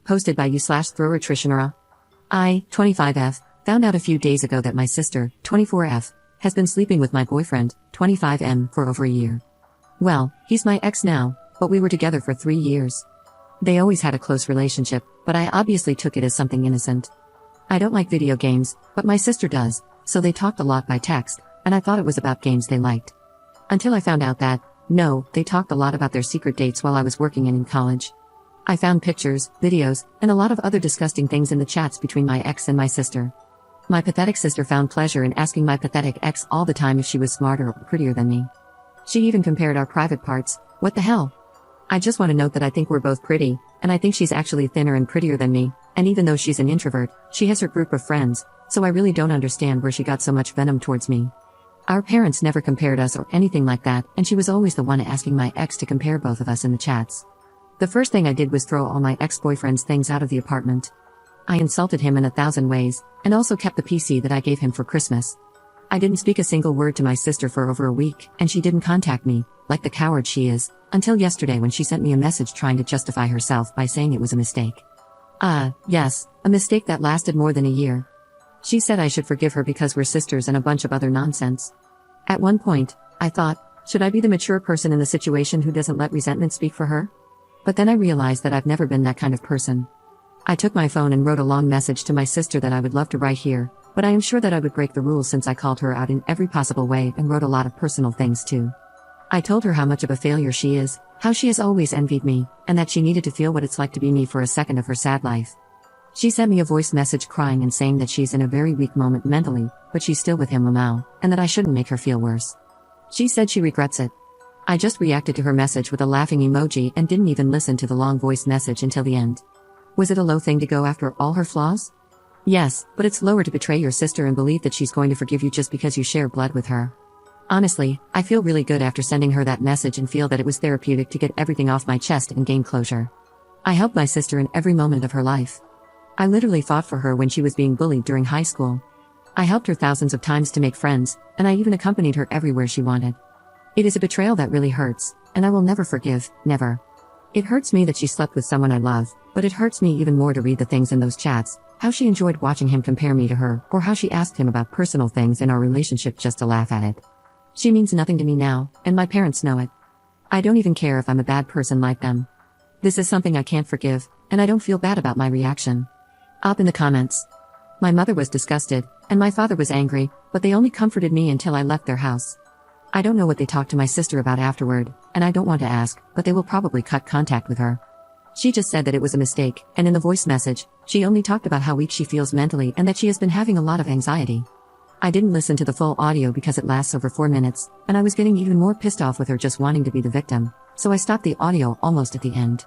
Posted by you/thrower Trishanara. I, 25F, found out a few days ago that my sister, 24F, has been sleeping with my boyfriend, 25M, for over a year. Well, he's my ex now, but we were together for 3 years. They always had a close relationship, but I obviously took it as something innocent. I don't like video games, but my sister does, so they talked a lot by text, and I thought it was about games they liked. Until I found out that, no, they talked a lot about their secret dates while I was working and in college. I found pictures, videos, and a lot of other disgusting things in the chats between my ex and my sister. My pathetic sister found pleasure in asking my pathetic ex all the time if she was smarter or prettier than me. She even compared our private parts. What the hell? I just want to note that I think we're both pretty, and I think she's actually thinner and prettier than me, and even though she's an introvert, she has her group of friends, so I really don't understand where she got so much venom towards me. Our parents never compared us or anything like that, and she was always the one asking my ex to compare both of us in the chats. The first thing I did was throw all my ex-boyfriend's things out of the apartment. I insulted him in 1,000 ways, and also kept the PC that I gave him for Christmas. I didn't speak a single word to my sister for over a week, and she didn't contact me, like the coward she is, until yesterday when she sent me a message trying to justify herself by saying it was a mistake. Yes, a mistake that lasted more than a year. She said I should forgive her because we're sisters and a bunch of other nonsense. At one point, I thought, should I be the mature person in the situation who doesn't let resentment speak for her? But then I realized that I've never been that kind of person. I took my phone and wrote a long message to my sister that I would love to write here, but I am sure that I would break the rules since I called her out in every possible way and wrote a lot of personal things too. I told her how much of a failure she is, how she has always envied me, and that she needed to feel what it's like to be me for a second of her sad life. She sent me a voice message crying and saying that she's in a very weak moment mentally, but she's still with him Lamau, and that I shouldn't make her feel worse. She said she regrets it. I just reacted to her message with a laughing emoji and didn't even listen to the long voice message until the end. Was it a low thing to go after all her flaws? Yes, but it's lower to betray your sister and believe that she's going to forgive you just because you share blood with her. Honestly, I feel really good after sending her that message and feel that it was therapeutic to get everything off my chest and gain closure. I helped my sister in every moment of her life. I literally fought for her when she was being bullied during high school. I helped her thousands of times to make friends, and I even accompanied her everywhere she wanted. It is a betrayal that really hurts, and I will never forgive, never. It hurts me that she slept with someone I love, but it hurts me even more to read the things in those chats, how she enjoyed watching him compare me to her, or how she asked him about personal things in our relationship just to laugh at it. She means nothing to me now, and my parents know it. I don't even care if I'm a bad person like them. This is something I can't forgive, and I don't feel bad about my reaction. Up in the comments. My mother was disgusted, and my father was angry, but they only comforted me until I left their house. I don't know what they talked to my sister about afterward, and I don't want to ask, but they will probably cut contact with her. She just said that it was a mistake, and in the voice message, she only talked about how weak she feels mentally and that she has been having a lot of anxiety. I didn't listen to the full audio because it lasts over 4 minutes, and I was getting even more pissed off with her just wanting to be the victim, so I stopped the audio almost at the end.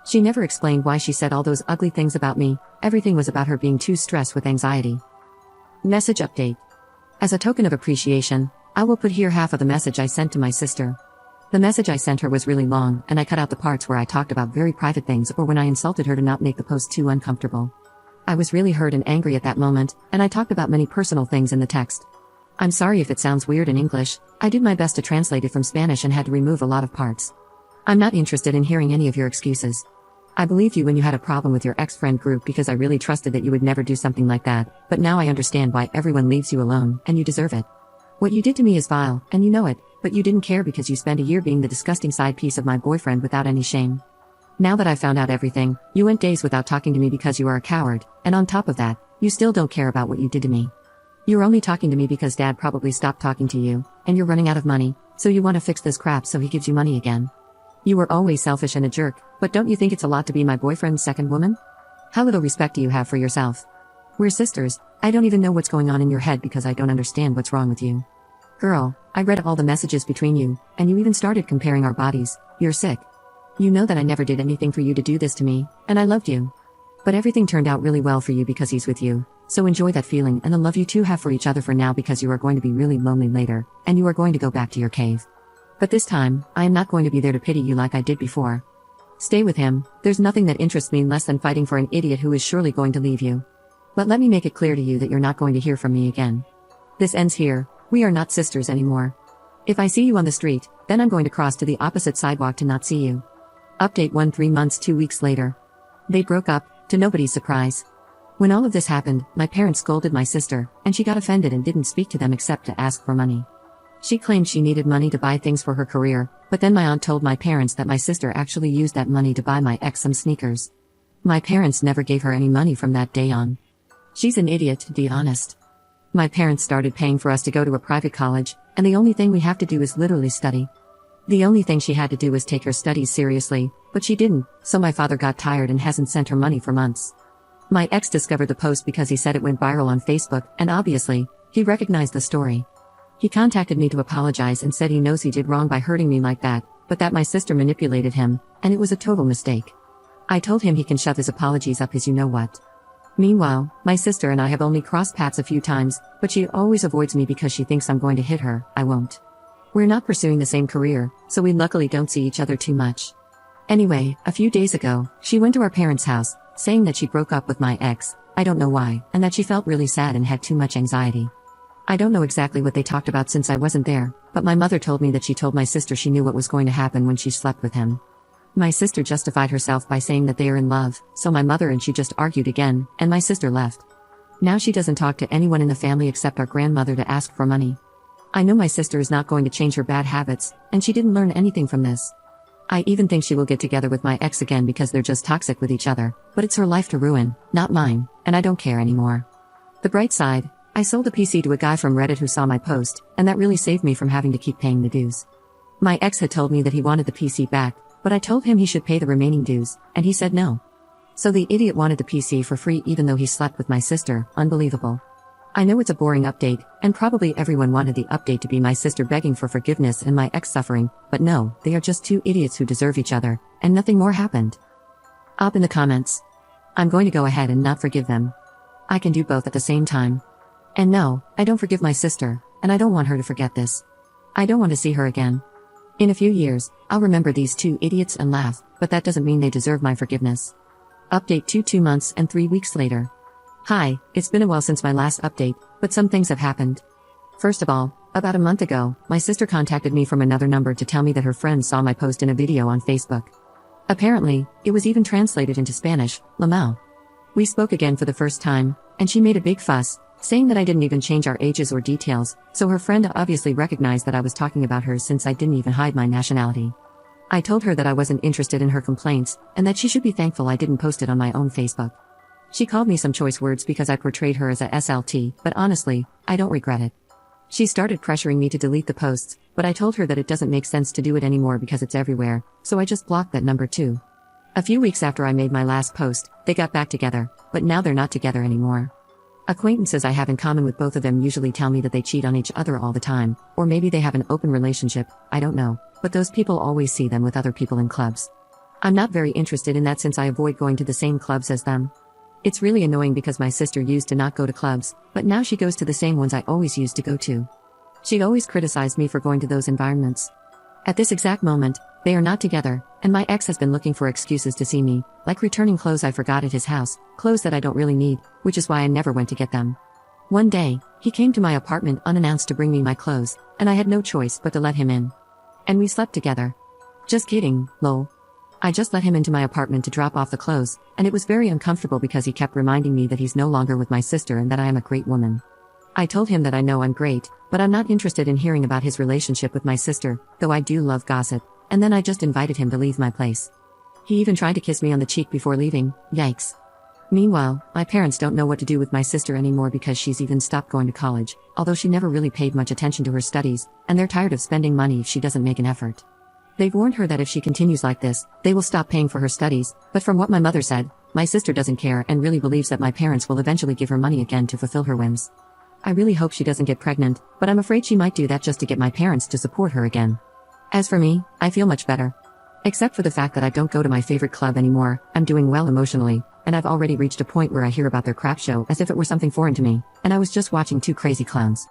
She never explained why she said all those ugly things about me. Everything was about her being too stressed with anxiety. Message update. As a token of appreciation, I will put here half of the message I sent to my sister. The message I sent her was really long, and I cut out the parts where I talked about very private things or when I insulted her to not make the post too uncomfortable. I was really hurt and angry at that moment, and I talked about many personal things in the text. I'm sorry if it sounds weird in English. I did my best to translate it from Spanish and had to remove a lot of parts. I'm not interested in hearing any of your excuses. I believed you when you had a problem with your ex-friend group because I really trusted that you would never do something like that, but now I understand why everyone leaves you alone, and you deserve it. What you did to me is vile, and you know it, but you didn't care because you spent a year being the disgusting side piece of my boyfriend without any shame. Now that I found out everything, you went days without talking to me because you are a coward, and on top of that, you still don't care about what you did to me. You're only talking to me because Dad probably stopped talking to you, and you're running out of money, so you want to fix this crap so he gives you money again. You were always selfish and a jerk, but don't you think it's a lot to be my boyfriend's second woman? How little respect do you have for yourself? We're sisters. I don't even know what's going on in your head because I don't understand what's wrong with you. Girl, I read all the messages between you, and you even started comparing our bodies. You're sick. You know that I never did anything for you to do this to me, and I loved you. But everything turned out really well for you because he's with you, so enjoy that feeling and the love you two have for each other for now because you are going to be really lonely later, and you are going to go back to your cave. But this time, I am not going to be there to pity you like I did before. Stay with him. There's nothing that interests me less than fighting for an idiot who is surely going to leave you. But let me make it clear to you that you're not going to hear from me again. This ends here. We are not sisters anymore. If I see you on the street, then I'm going to cross to the opposite sidewalk to not see you. Update 1 3 months 2 weeks later. They broke up. to nobody's surprise. When all of this happened, my parents scolded my sister, and she got offended and didn't speak to them except to ask for money. She claimed she needed money to buy things for her career, but then my aunt told my parents that my sister actually used that money to buy my ex some sneakers. My parents never gave her any money from that day on. She's an idiot, to be honest. My parents started paying for us to go to a private college, and the only thing we have to do is literally study. The only thing she had to do was take her studies seriously, but she didn't, so my father got tired and hasn't sent her money for months. My ex discovered the post because he said it went viral on Facebook, and obviously, he recognized the story. He contacted me to apologize and said he knows he did wrong by hurting me like that, but that my sister manipulated him, and it was a total mistake. I told him he can shove his apologies up his you-know-what. Meanwhile, my sister and I have only crossed paths a few times, but she always avoids me because she thinks I'm going to hit her. I won't. We're not pursuing the same career, so we luckily don't see each other too much. Anyway, a few days ago, she went to our parents' house, saying that she broke up with my ex, I don't know why, and that she felt really sad and had too much anxiety. I don't know exactly what they talked about since I wasn't there, but my mother told me that she told my sister she knew what was going to happen when she slept with him. My sister justified herself by saying that they are in love, so my mother and she just argued again, and my sister left. Now she doesn't talk to anyone in the family except our grandmother to ask for money. I know my sister is not going to change her bad habits, and she didn't learn anything from this. I even think she will get together with my ex again because they're just toxic with each other, but it's her life to ruin, not mine, and I don't care anymore. The bright side, I sold a PC to a guy from Reddit who saw my post, and that really saved me from having to keep paying the dues. My ex had told me that he wanted the PC back, but I told him he should pay the remaining dues, and he said no. So the idiot wanted the PC for free even though he slept with my sister. Unbelievable. I know it's a boring update, and probably everyone wanted the update to be my sister begging for forgiveness and my ex suffering, but no, they are just two idiots who deserve each other, and nothing more happened. Up in the comments. I'm going to go ahead and not forgive them. I can do both at the same time. And no, I don't forgive my sister, and I don't want her to forget this. I don't want to see her again. In a few years, I'll remember these two idiots and laugh, but that doesn't mean they deserve my forgiveness. Update 2 months and 3 weeks later. Hi, it's been a while since my last update, but some things have happened. First of all, about a month ago, my sister contacted me from another number to tell me that her friend saw my post in a video on Facebook. Apparently, it was even translated into Spanish, Lamau. We spoke again for the first time, and she made a big fuss, saying that I didn't even change our ages or details, so her friend obviously recognized that I was talking about her since I didn't even hide my nationality. I told her that I wasn't interested in her complaints, and that she should be thankful I didn't post it on my own Facebook. She called me some choice words because I portrayed her as a SLT, but honestly, I don't regret it. She started pressuring me to delete the posts, but I told her that it doesn't make sense to do it anymore because it's everywhere, so I just blocked that number too. A few weeks after I made my last post, they got back together, but now they're not together anymore. Acquaintances I have in common with both of them usually tell me that they cheat on each other all the time, or maybe they have an open relationship, I don't know, but those people always see them with other people in clubs. I'm not very interested in that since I avoid going to the same clubs as them. It's really annoying because my sister used to not go to clubs, but now she goes to the same ones I always used to go to. She always criticized me for going to those environments. At this exact moment, they are not together, and my ex has been looking for excuses to see me, like returning clothes I forgot at his house, clothes that I don't really need, which is why I never went to get them. One day, he came to my apartment unannounced to bring me my clothes, and I had no choice but to let him in. And we slept together. Just kidding, lol. I just let him into my apartment to drop off the clothes, and it was very uncomfortable because he kept reminding me that he's no longer with my sister and that I am a great woman. I told him that I know I'm great, but I'm not interested in hearing about his relationship with my sister, though I do love gossip, and then I just invited him to leave my place. He even tried to kiss me on the cheek before leaving, yikes. Meanwhile, my parents don't know what to do with my sister anymore because she's even stopped going to college, although she never really paid much attention to her studies, and they're tired of spending money if she doesn't make an effort. They've warned her that if she continues like this, they will stop paying for her studies, but from what my mother said, my sister doesn't care and really believes that my parents will eventually give her money again to fulfill her whims. I really hope she doesn't get pregnant, but I'm afraid she might do that just to get my parents to support her again. As for me, I feel much better. Except for the fact that I don't go to my favorite club anymore, I'm doing well emotionally, and I've already reached a point where I hear about their crap show as if it were something foreign to me, and I was just watching two crazy clowns.